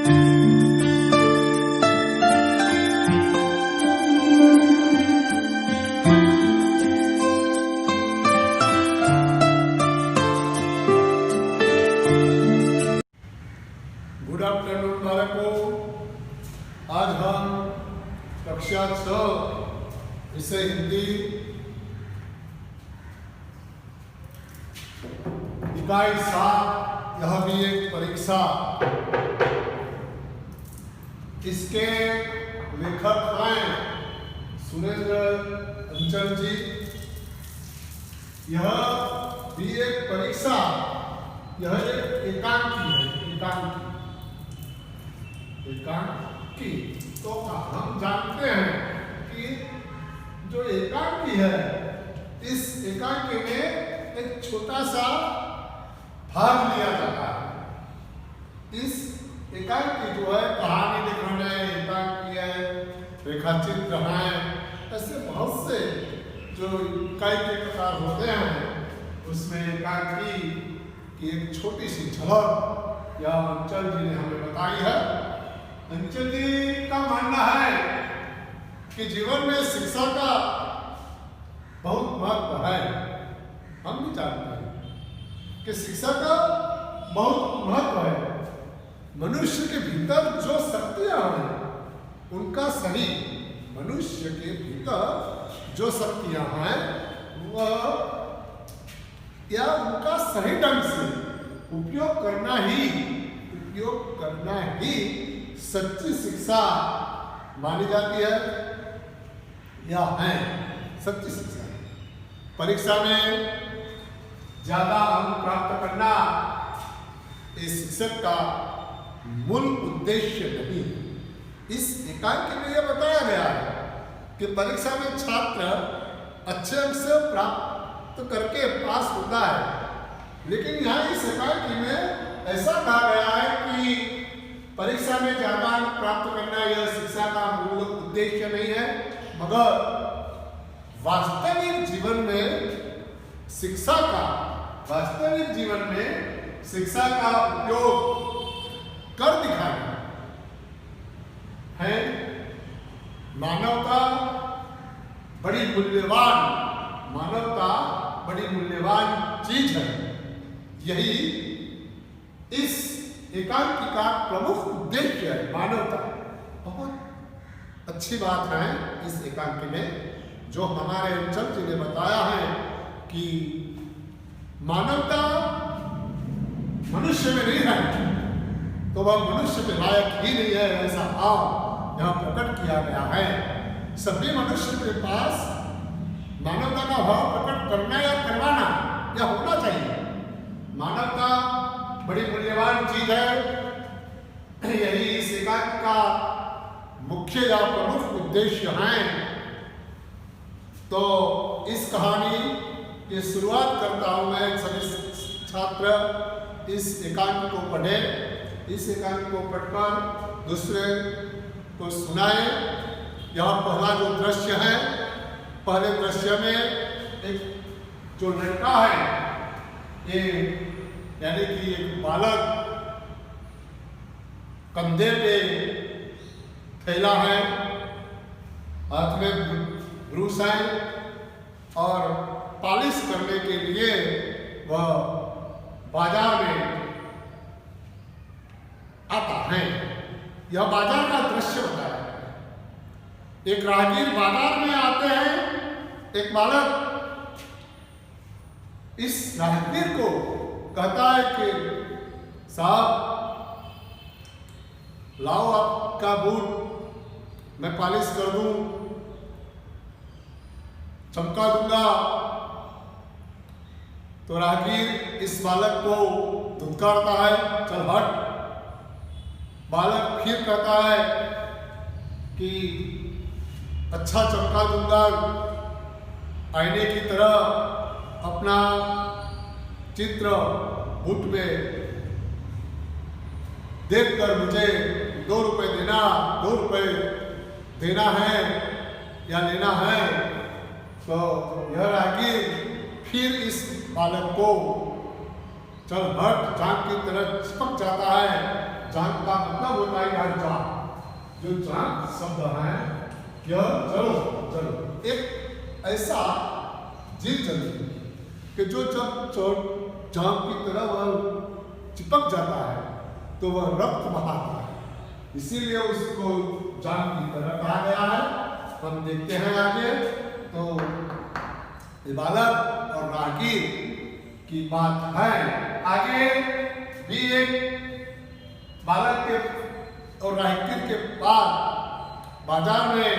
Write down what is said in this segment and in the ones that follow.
Good afternoon बालकों, आज हम कक्षा 6 विषय हिंदी इकाई 7, यह भी एक परीक्षा, इसके लेखक हैं सुरेंद्र अंचल जी। यह भी एक परीक्षा, यह एक एकांकी है, एकांकी। तो हम जानते हैं कि जो एकांकी है, इस एकांकी में एक छोटा सा भाग लिया जाता है। इस एकांकी जो है कहानी लिखना है, एकांकी है, रेखाचित्र है, ऐसे बहुत से जो इकाई के प्रकार होते हैं, उसमें एकांकी की एक छोटी सी झलक या अंचल जी ने हमें बताई है। अंचल जी का मानना है कि जीवन में शिक्षा का बहुत महत्व है। हम भी जानते हैं कि शिक्षा का बहुत महत्व है। मनुष्य के भीतर जो शक्तियां हैं, उनका सही, मनुष्य के भीतर जो शक्तियां हैं वह या उनका सही ढंग से उपयोग करना ही सच्ची शिक्षा मानी जाती है या है सच्ची शिक्षा। परीक्षा में ज्यादा अंक प्राप्त करना इस शिक्षक का मूल उद्देश्य नहीं है। इस एकांकी में यह बताया गया है कि परीक्षा में छात्र अच्छे अंक से प्राप्त करके पास होता है, लेकिन यहाँ इस एकांकी में ऐसा कहा गया है कि परीक्षा में ज्यादा अंक प्राप्त करना यह शिक्षा का मूल उद्देश्य नहीं है, मगर वास्तविक जीवन में शिक्षा का उपयोग कर दिखाना है। मानवता बड़ी मूल्यवान चीज है। यही इस एकांकी का प्रमुख उद्देश्य है, मानवता। बहुत अच्छी बात है इस एकांकी में जो हमारे अंचल जी ने बताया है कि मानवता मनुष्य में नहीं है तो वह मनुष्य के लायक ही नहीं है, ऐसा भाव यहाँ प्रकट किया गया है। सभी मनुष्य के पास मानवता का भाव प्रकट करना या करवाना यह होना चाहिए। मानवता बड़ी मूल्यवान चीज है। यही इस एकांक का मुख्य या प्रमुख उद्देश्य है। तो इस कहानी की शुरुआत करता हूं मैं। सभी छात्र इस एकांक को पढ़े, इस एकांक को पढ़कर दूसरे को सुनाए। यहाँ पहला जो दृश्य है, पहले दृश्य में एक जो लड़का है, ये यानी कि एक बालक कंधे पे थैला है, हाथ में ब्रश है और पॉलिश करने के लिए वह बाजार में आता है। यह बाजार का दृश्य बताया है। एक राहगीर बाजार में आते हैं। एक बालक इस राहगीर को कहता है कि साहब लाओ आपका बूट, मैं पॉलिश कर दूं, चमका दूंगा। तो राहगीर इस बालक को धुतकारता है, चल हट। बालक फिर कहता है कि अच्छा चमका दूंगा, आईने की तरह अपना चित्र बूट में देखकर मुझे 2 रुपए देना, 2 रुपए देना है या लेना है। तो यह राहगीर फिर इस बालक को चल हट, चांद की तरह चिपक जाता है, जांग का मतलब होता है यार जांग, जो जांग शब्द है यह चलो चलो एक ऐसा जीव जंतु कि जो जब जांग की तरह वह चिपक जाता है तो वह रक्त बहाता है, इसीलिए उसको जांग की तरह कहा गया है। हम देखते हैं आगे तो बालक और राहगीर की बात है। आगे भी एक बालक के और राहगीर के बाद बाजार में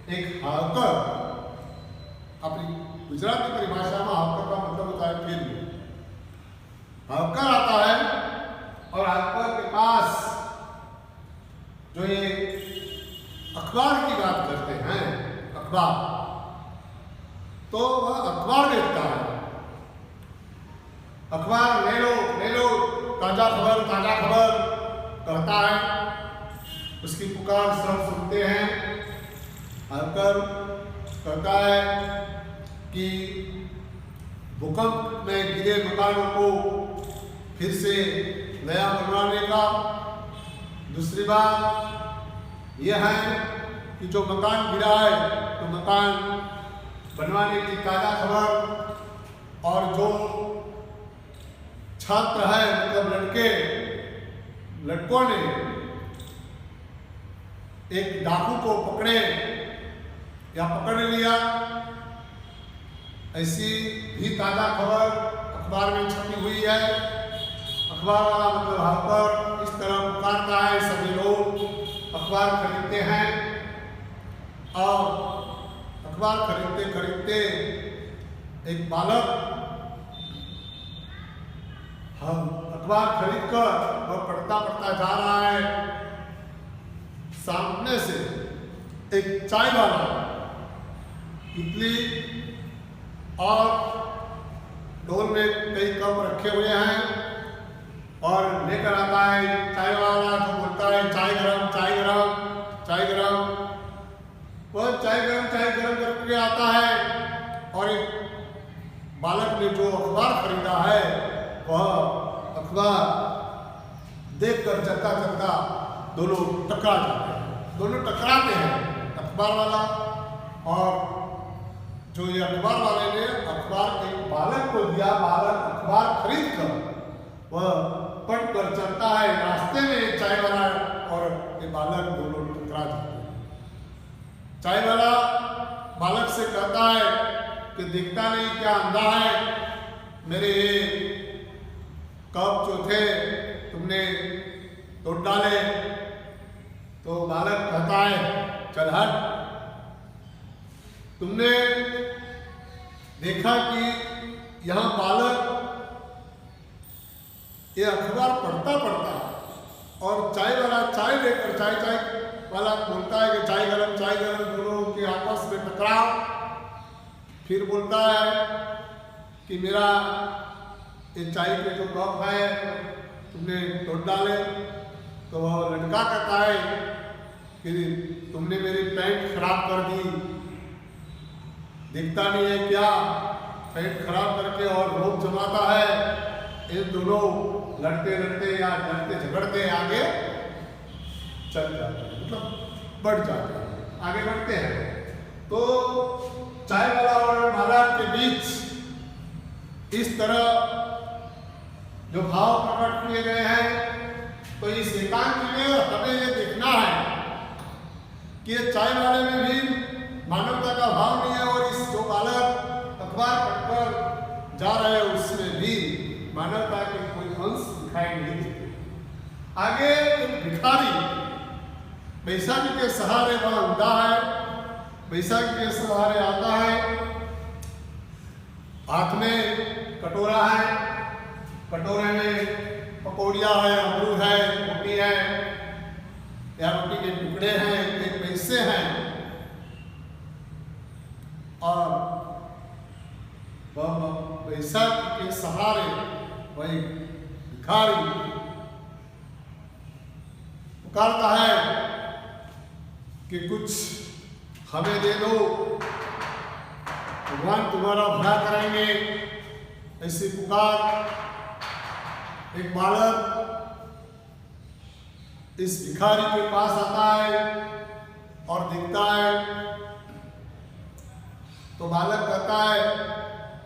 एक हावकर, अपनी गुजराती परिभाषा में हावकर का मतलब होता है फिर हावकर आता है और हावकर के पास जो ये अखबार की बात करते हैं, अखबार, तो वह अखबार देखता है, अखबार ले लो ताजा खबर कहता है। उसकी पुकार सब सुनते हैं। हावकर कहता है कि भूकंप में गिरे मकानों को फिर से नया बनवाने का। दूसरी बात यह है कि जो मकान गिरा है तो मकान बनवाने की ताज़ा खबर, और जो छात्र है मतलब लड़कों ने एक डाकू को पकड़े या पकड़ लिया, ऐसी भी ताज़ा खबर अखबार में छपी हुई है। अखबार वाला मतलब हावकर इस तरह पुकारता है, सभी लोग अखबार खरीदते हैं और अखबार खरीदते खरीदते एक बालक अखबार खरीदकर वह पढ़ता जा रहा है। सामने से एक चाय वाला इडली और डोल में कई कप रखे हुए हैं और लेकर आता है। चाय वाला जो बोलता है चाय गरम चाय गरम चाय गरम, वह चाय गरम करके आता है और एक बालक ने जो अखबार खरीदा है वह अखबार देखकर चलता दोनों टकरा जाते हैं, दोनों टकराते हैं। अखबार वाला और जो ये अखबार वाले ने अखबार एक बालक को दिया, बालक अखबार खरीद कर वह पढ़ कर चलता है। रास्ते में चाय वाला और ये बालक दोनों टकरा जाते हैं। चाय वाला बालक से कहता है कि देखता नहीं क्या अंधा है, मेरे कप जो थे तुमने तोड़ डाले। तो बालक कहता है चल हट, तुमने देखा कि यहाँ बालक ये अखबार पढ़ता और चाय वाला चाय लेकर चाय वाला बोलता है कि चाय गरम दोनों के आपस में टकराव। फिर बोलता है कि मेरा ये चाय के जो कप है तुमने तोड़ डाले। तो वह लड़का कहता है कि तुमने मेरी पैंट खराब कर दी, दिखता नहीं है क्या, पैंट खराब करके और रोब जमाता है। इन दोनों लड़ते या झगड़ते आगे चल जाते हैं, मतलब बढ़ जाते हैं, आगे बढ़ते हैं। तो चाय वाला और बालक के बीच इस तरह जो भाव प्रकट किए गए हैं। तो इस एकांत में हमें ये देखना है कि ये चाय वाले में भी मानवता का भाव नहीं है और इस जो बालक अखबार पढ़कर जा रहे हैं उसमें भी मानवता के कोई अंश दिखाई नहीं देते। आगे एक भिखारी बैसाखी के सहारे वह अंधा है, बैसाखी के सहारे आता है, हाथ में कटोरा है, कटोरे में पकौड़िया है, अमरूद है, रोटी है या रोटी के टुकड़े हैं, एक पैसे हैं और वह बैसाखी के सहारे वही भिखारी पुकारता है कि कुछ हमें दे दो, भगवान तुम्हारा भला करेंगे। ऐसी पुकार। एक बालक इस भिखारी के पास आता है और देखता है तो बालक कहता है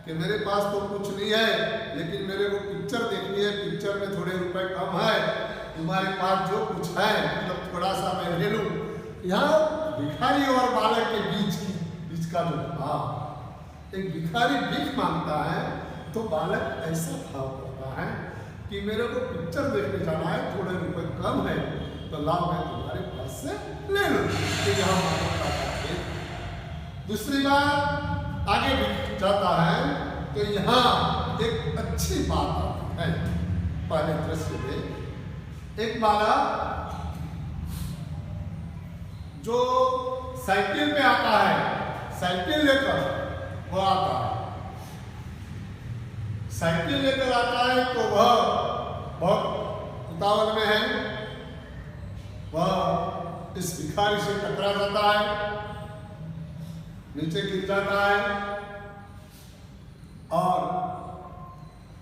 कि मेरे पास तो कुछ नहीं है, लेकिन मेरे को पिक्चर देखनी है, पिक्चर में थोड़े रुपए कम है, तुम्हारे पास जो कुछ है मतलब थोड़ा सा मैं ले लूं। यहाँ भिखारी और बालक के बीच का जो भाव, एक भिखारी भीख मांगता है तो बालक ऐसा भाव करता है कि मेरे को पिक्चर देखने जाना है, थोड़े रुपए कम है तो लाओ मैं तुम्हारे पास से ले लूं। तो यहाँ मानवता का खेल। दूसरी बात आगे भी जाता है तो यहाँ एक अच्छी बात आती है। पहले दृश्य में एक बालक जो साइकिल पे आता है, साइकिल लेकर वो आता है, साइकिल लेकर आता है तो वह बहुत उतावल में है, वह इस भिखारी से टकरा जाता है, नीचे गिर जाता है और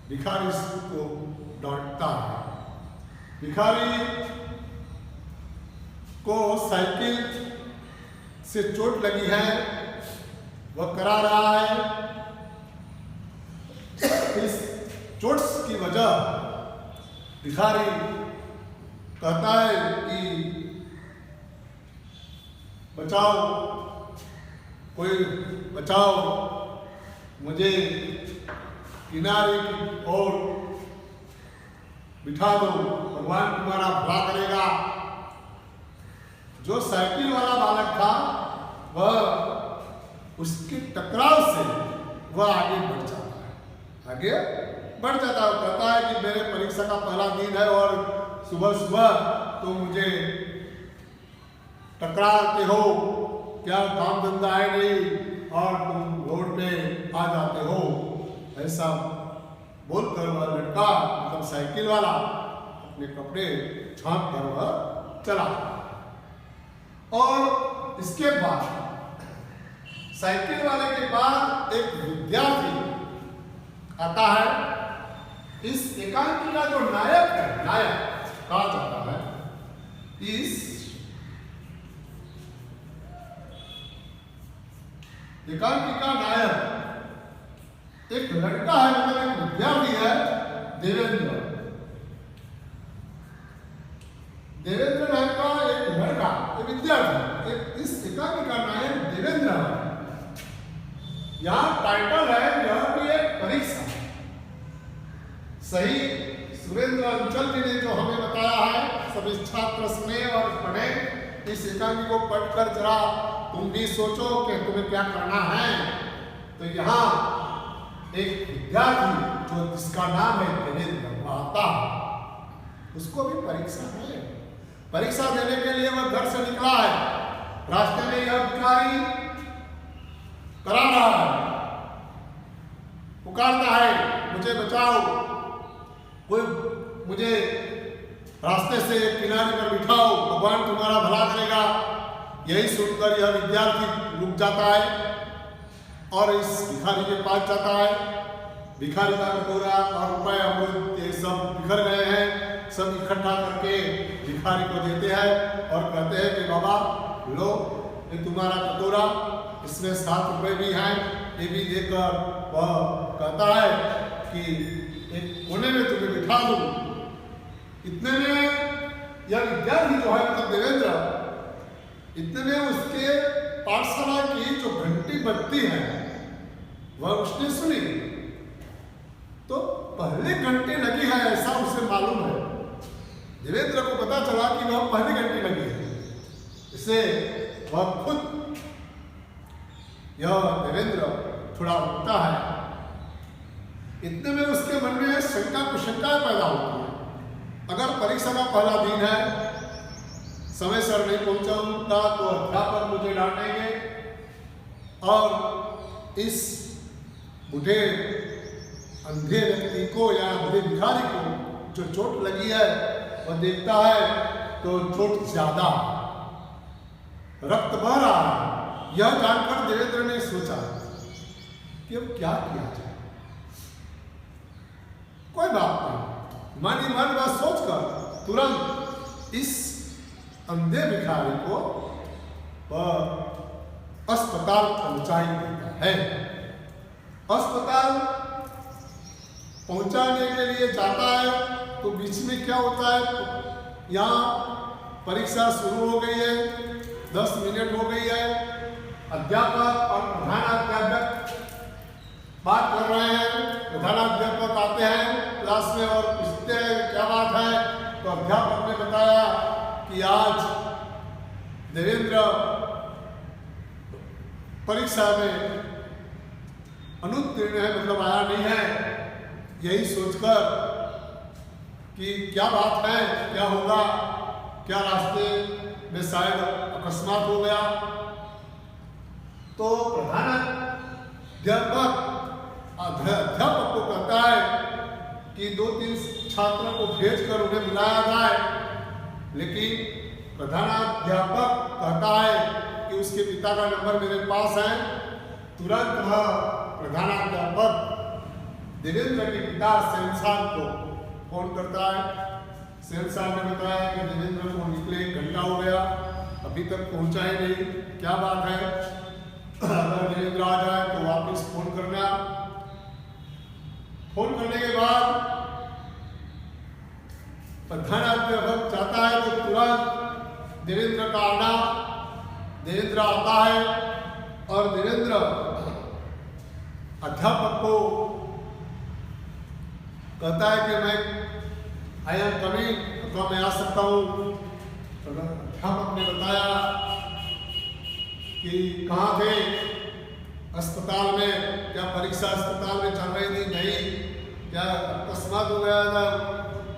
भिखारी को डांटता है। भिखारी को साइकिल से चोट लगी है, वह करा रहा है। इस चोट की वजह भिखारी कहता है कि बचाओ, कोई बचाओ, मुझे किनारे की ओर बिठा दो, भगवान तुम्हारा भला करेगा। जो साइकिल वाला बालक था वह उसके टकराव से वह आगे बढ़ जाता है, आगे बढ़ जाता है। कहता है कि मेरे परीक्षा का पहला दिन है और सुबह सुबह तुम मुझे टकराते हो, क्या काम धंधा है नहीं और तुम रोड पे आ जाते हो। ऐसा बोलकर वह लड़का मतलब साइकिल वाला अपने कपड़े झांक कर वह चला। और इसके बाद साइकिल वाले के पास एक विद्यार्थी आता है। इस एकांकी का जो नायक है, नायक कहा जाता है, इस एकांकी का नायक एक लड़का है, मतलब एक विद्यार्थी है, देवेंद्र। देवेंद्र नाम का एक लड़का, एक विद्यार्थी, इस एकांकी का नायक देवेंद्र है। यहाँ टाइटल है यह भी एक परीक्षा। सही सुरेंद्र अंचल जी ने जो हमें बताया है, सभी छात्र सुने और पढ़े। इस एकांकी को पढ़कर जरा तुम भी सोचो कि तुम्हें क्या करना है। तो यहाँ एक विद्यार्थी जो जिसका नाम है देवेंद्र आता, उसको भी परीक्षा है। परीक्षा देने के लिए वह घर से निकला है। रास्ते में यह भिखारी करा रहा है, पुकारता है मुझे बचाओ, कोई मुझे रास्ते से किनारे पर बिठाओ, भगवान तुम्हारा भला करेगा। यही सुनकर यह विद्यार्थी रुक जाता है और इस भिखारी के पास जाता है। भिखारी का कटोरा और रुपए अमृत ये सब बिखर गए हैं, सब इकट्ठा करके भिखारी को देते हैं और कहते हैं कि बाबा लो, ये तुम्हारा कटोरा, इसमें 7 रुपए भी हैं, ये भी देकर वह कहता है कि एक कोने में तुम्हें बिठा दूं। इतने में यह विद्यार्थी जो है मतलब देवेंद्र, इतने में उसके पाठशाला की जो घंटी बजती है वह उसने सुनी। तो पहले घंटी लगी है ऐसा उसे मालूम है। देवेंद्र को पता चला कि वह पहली घंटी लगी है। इसे वह खुद यह देवेंद्र थोड़ा रुकता है। इतने में उसके मन में शंका कुशंकाएं पैदा होती है। अगर परीक्षा का पहला दिन है, समय सर नहीं पहुंचाऊंगा तो अध्यापक मुझे डांटेंगे और इस बूढ़े अंधे व्यक्ति को या बूढ़े भिखारी को जो चोट लगी है वह देखता है तो चोट ज्यादा, रक्त बह रहा है। यह जानकर देवेंद्र ने सोचा कि अब क्या किया जाए। कोई बात नहीं, मन ही मन वह सोचकर तुरंत इस अंधे भिखारी को वह अस्पताल पहुंचाई देता है। अस्पताल पहुंचाने के लिए जाता है तो बीच में क्या होता है, यहाँ परीक्षा शुरू हो गई है, 10 मिनट हो गई है, अध्यापक और प्रधानाध्यापक बात कर रहे हैं। प्रधानाध्यापक आते हैं क्लास में और पूछते हैं क्या बात है, तो अध्यापक ने बताया कि आज देवेंद्र परीक्षा में अनुत्तीर्ण है, मतलब आया नहीं है। यही सोचकर कि क्या बात है, क्या होगा, क्या रास्ते में शायद अकस्मात हो गया, तो प्रधानाध्यापक को कहता है कि 2-3 छात्रों को भेजकर उन्हें बुलाया जाए। लेकिन प्रधानाध्यापक कहता है कि उसके पिता का नंबर मेरे पास है। तुरंत वह प्रधानाध्यापक देवेंद्र के पिता सेनसाल को फोन करता है। सेनसाल ने बताया कि देवेंद्र को निकले 1 घंटा हो गया, अभी तक पहुंचा ही नहीं, क्या बात है, अगर देवेंद्र आ जाए तो वापस फोन करना। फोन करने के बाद प्रधानाध्यापक चाहता है तो तुरंत देवेंद्र का आना। देवेंद्र आता है और देवेंद्र अध्यापक को कहता है कि मैं आई एम कमिंग, तो मैं आ सकता हूँ। अध्यापक ने बताया कि कहाँ थे, अस्पताल में, क्या परीक्षा अस्पताल में चल रही थी, नहीं, क्या अकस्मात हो गया था।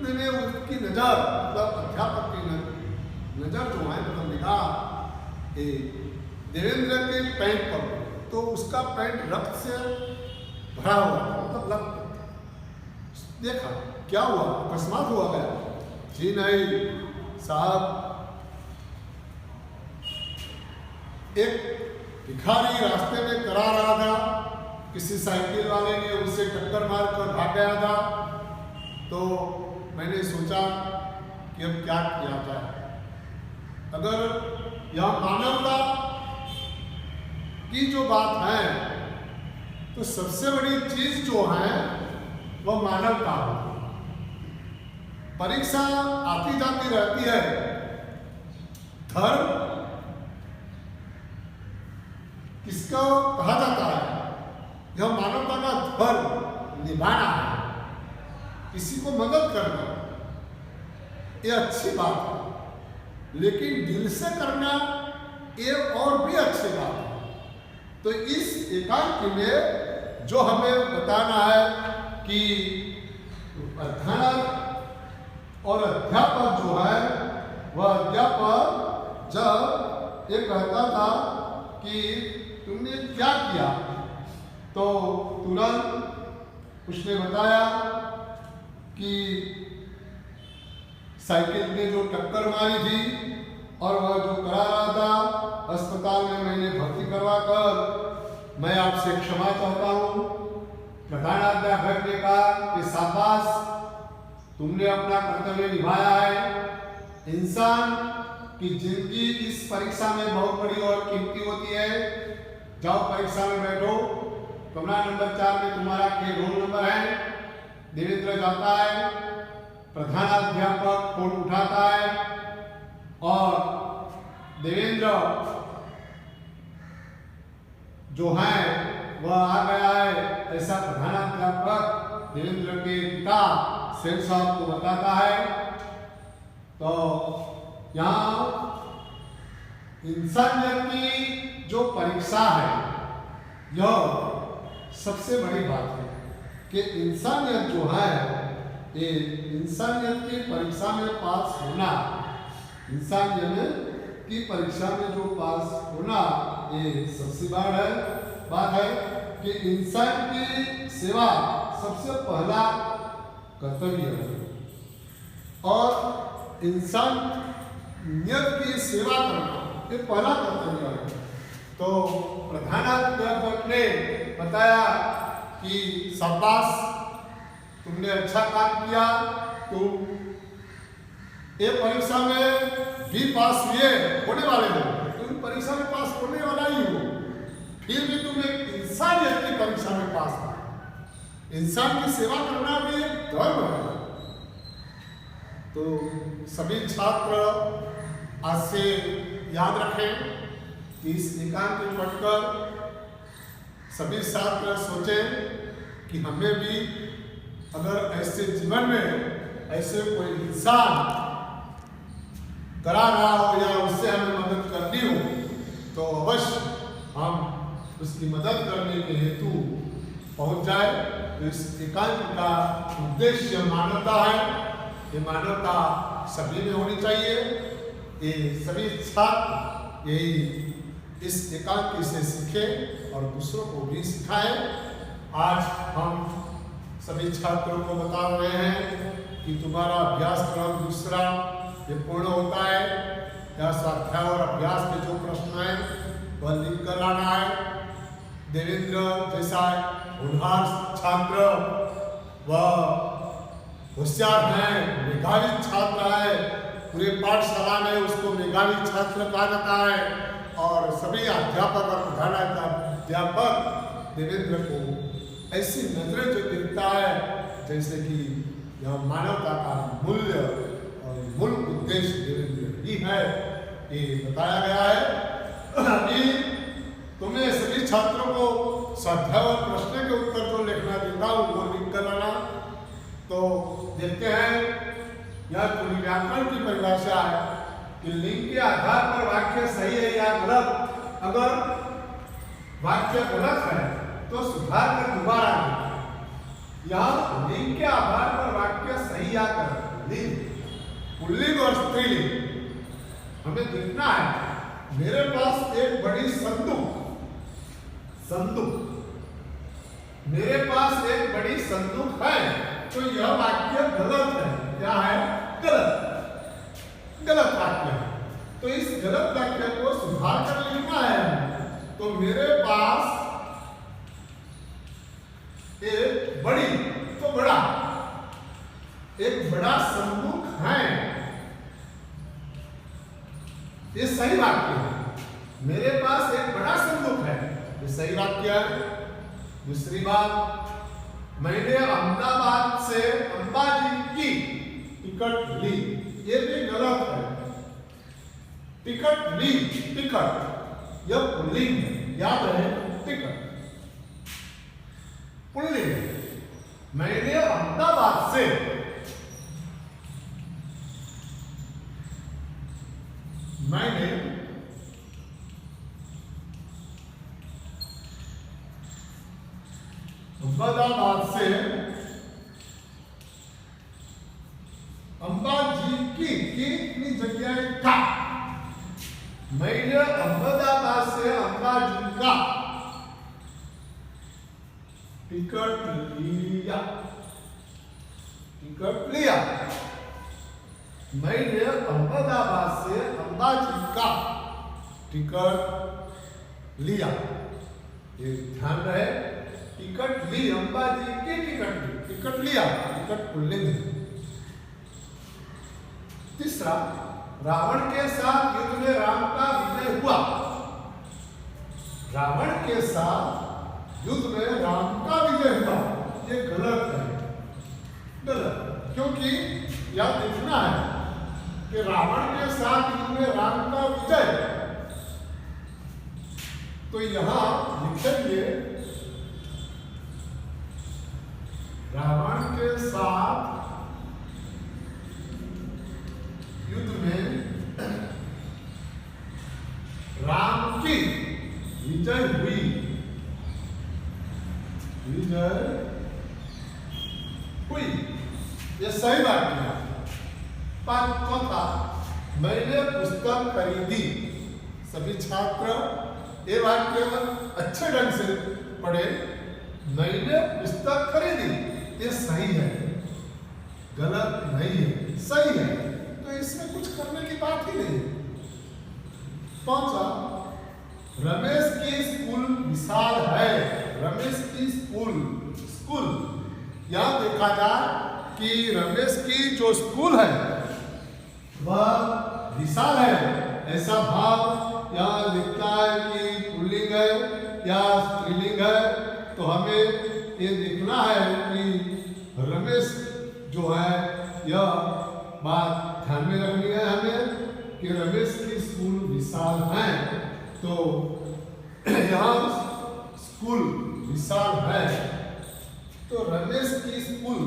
मैंने उसकी नज़र, मतलब अध्यापक की नज़र जो है, मतलब निगाह देवेंद्र के पैंट पर, तो उसका पैंट रक्त से भरा हुआ था, मतलब रक्त। देखा क्या हुआ, अकस्मात हुआ गया? जी नहीं साहब, एक भिखारी रास्ते में करा रहा था, किसी साइकिल वाले ने उससे टक्कर मारकर भाग गया था, तो मैंने सोचा कि अब क्या किया जाए। अगर यह मानवता की जो बात है, तो सबसे बड़ी चीज जो है वह मानवता होती है। परीक्षा आती जाती रहती है, धर्म किसको कहा जाता है? यह मानवता का धर्म निभाना है, किसी को मदद करना, ये अच्छी बात है, लेकिन दिल से करना ये और भी अच्छी बात है। तो इस एकांकी में जो हमें बताना है कि अध्यापक और अध्यापक जो है, वह अध्यापक जब ये कहता था कि तुमने क्या किया, तो तुरंत उसने बताया कि साइकिल ने जो टक्कर मारी थी और वह जो करा रहा था, अस्पताल में मैंने भर्ती करवाकर मैं आपसे क्षमा चाहता हूँ। प्रधानाध्यापक ने कहा कि शाबाश, तुमने अपना कर्तव्य निभाया है। इंसान की जिंदगी इस परीक्षा में बहुत बड़ी और कीमती होती है। जाओ परीक्षा में बैठो, कमरा नंबर 4 में तुम्हारा रोल नंबर है। देवेंद्र जाता है, प्रधानाध्यापक फोन उठाता है और देवेंद्र जो है वह आ गया है, ऐसा प्रधानाध्यापक देवेंद्र के पिता सेन साहब को बताता है। तो यहाँ इंसानियत की जो परीक्षा है, यह सबसे बड़ी बात है कि इंसानियत जो है, ये इंसानियत की परीक्षा में पास होना, इंसानियत की परीक्षा में जो पास होना, ये सबसे बड़ा बात है कि इंसान की सेवा सबसे पहला कर्तव्य है और इंसानियत की सेवा करना ये पहला कर्तव्य है। तो प्रधानाध्यापक ने बताया कि शाबाश, तुमने अच्छा काम किया, तुम ये परीक्षा में भी पास हुए होने वाले हो, तुम परीक्षा में पास होने वाला ही हो, फिर भी तुम एक इंसानियत की परीक्षा में पास हो। इंसान की सेवा करना भी एक धर्म है। तो सभी छात्र आज से याद रखें कि इस एकांक में पढ़कर सभी छात्र सोचें कि हमें भी अगर ऐसे जीवन में ऐसे कोई इंसान करा रहा हो या उससे हमें मदद करनी हो तो अवश्य हम उसकी मदद करने के हेतु पहुंच जाए। तो इस एकांक का उद्देश्य मानवता है। ये मानवता सभी में होनी चाहिए। ये सभी छात्र यही इस एकांक से सीखें और दूसरों को भी सिखाएं। आज हम सभी छात्रों को बता रहे हैं कि तुम्हारा अभ्यासक्रम दूसरा ये पूर्ण होता है। यह स्वाध्याय और अभ्यास के जो प्रश्न हैं वह लिख कर लाना है। देवेंद्र जैसा होनहार छात्र वह होशियार है, मेधावी छात्र है, पूरे पाठशाला में उसको मेधावी छात्र कहा जाता है और सभी अध्यापक और प्रधानाध्यापक देवेंद्र को ऐसी नजरें जो देखता है जैसे कि यह मानवता का मूल्य और मूल उद्देश्य देवेंद्र ही है, ये बताया गया है। अभी तुम्हें सभी छात्रों को स्वाध्याय और प्रश्न के उत्तर जो लिखना देता हूँ वो लिख कर लाना। तो देखते हैं यह पूरी व्याकरण की परिभाषा है कि लिंग के आधार पर वाक्य सही है या गलत। अगर वाक्य गलत है तो सुधार कर दोबारा लिखें। यह लिंग के आधार पर वाक्य सही या गलत, लिंग पुल्लिंग और स्त्रीलिंग हमें देखना है। मेरे पास एक बड़ी संदूक, मेरे पास एक बड़ी संदूक है, तो यह वाक्य गलत है। क्या है? गलत वाक्य है। तो इस गलत वाक्य को सुधार कर लिखना है। तो मेरे पास एक बड़ी, तो बड़ा, एक बड़ा संदूक है, ये सही वाक्य है। मेरे पास एक बड़ा संदूक है, ये सही वाक्य है। दूसरी बात, मैंने अहमदाबाद से अंबाजी की टिकट ली, ये भी गलत है। टिकट ली, टिकट यह पुल्लिंग है, याद रहे, टिकट पुल्लिंग है। मैंने अहमदाबाद से अहमदाबाद से अंबाजी की कितनी जगह था। मैंने अहमदाबाद से अंबाजी का टिकट लिया, टिकट लिया। मैंने अहमदाबाद से अंबाजी का टिकट लिया, ये ध्यान रहे। टिकट ली, अंबाजी की टिकट ली, टिकट लिया, टिकट पुल्लिंग है। तीसरा, रावण के साथ युद्ध में राम का विजय हुआ। रावण के साथ युद्ध में राम का विजय हुआ, ये गलत है, गलत। क्योंकि यह देखना है कि रावण के साथ युद्ध में राम का विजय, तो यहां लिखेंगे रावण के साथ युद्ध में राम की विजय हुई, विजय हुई, ये सही बात है। चौथा, मैंने पुस्तक खरीदी। सभी छात्र ये वाक्य अच्छे ढंग से पढ़े। मैंने पुस्तक खरीदी, ये सही है, गलत नहीं है, सही है। तो इसमें कुछ करने की बात ही नहीं। पांचवा, रमेश की स्कूल विशाल है। रमेश की स्कूल यहां देखा जाए कि रमेश की जो स्कूल है वह विशाल है, ऐसा भाव यहाँ लिखता है कि पुल्लिंग है या स्त्रीलिंग है, तो हमें ये देखना है कि रमेश जो है, यह बात ध्यान में रखनी है हमें कि रमेश की स्कूल विशाल है। तो यहाँ स्कूल विशाल है, तो रमेश की स्कूल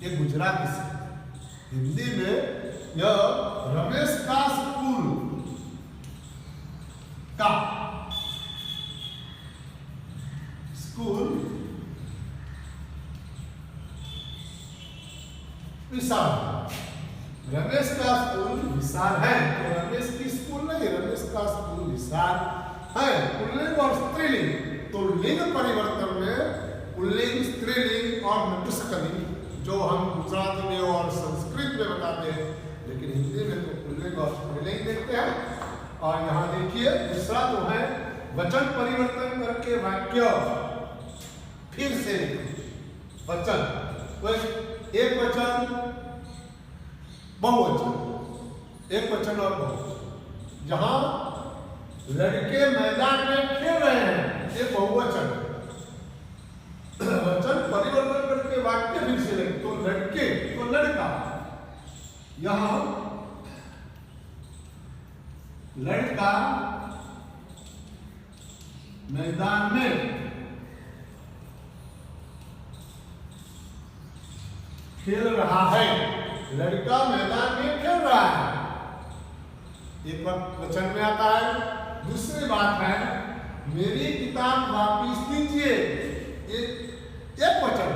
ये गुजराती से, हिंदी में यह रमेश का स्कूल विशाल, रमेश का स्कूल विशाल है, तो रमेश की स्कूल नहीं, रमेश का स्कूल विशाल है। पुल्लिंग और स्त्रीलिंग, तो लिंग परिवर्तन में पुल्लिंग, स्त्रीलिंग और नपुंसकलिंग जो हम गुजराती में और संस्कृत में बताते हैं, लेकिन हिंदी में तो पुल्लिंग और स्त्रीलिंग देखते हैं। और यहाँ देखिए दूसरा जो है, वचन परिवर्तन करके वाक्य फिर से वचन, एक वचन बहुवचन, एक वचन और बहुवचन। जहां लड़के मैदान में खेल रहे हैं, ये बहुवचन, वचन परिवर्तन करके वाक्य फिर से लगे, तो लड़के तो लड़का, यहां लड़का मैदान में खेल रहा है, लड़का मैदान में खेल रहा है, एक वचन में आता है। दूसरी बात है, मेरी किताब वापिस दीजिए, एक वचन,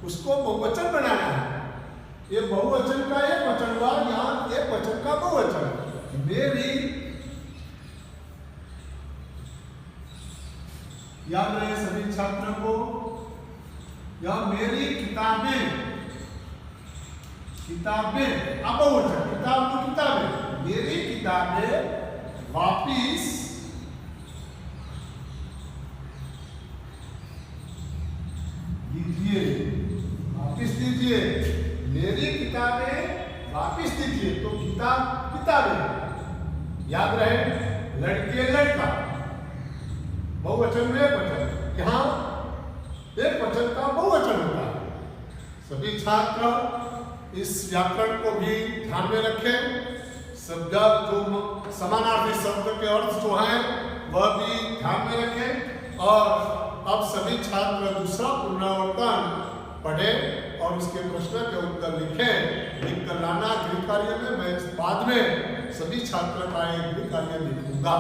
उसको बहुवचन बनाना है। ये बहुवचन का एक वचन हुआ, यहाँ एक वचन का बहुवचन। मेरी, याद रहे सभी छात्रों को, यह मेरी किताबें, किताबें अब बहुवचन, किताब तो किताबें, मेरी किताबें वापिस दीजिए, वापिस दीजिए, मेरी किताबें वापिस दीजिए। तो किताब किताबें, याद रहे, लड़के लड़का, बहुवचन में एक वचन, यहाँ एक वचन का बहुवचन होता है। सभी छात्र इस व्याकरण को भी ध्यान में रखें, शब्द जो समानार्थी शब्द के अर्थ जो हैं वह भी ध्यान में रखें। और अब सभी छात्र दूसरा पुनरावर्तन पढ़ें और उसके प्रश्न के उत्तर लिखें, लिख कर लाना गृह कार्य में। मैं बाद में सभी छात्र का एक गृह कार्य लिखूंगा।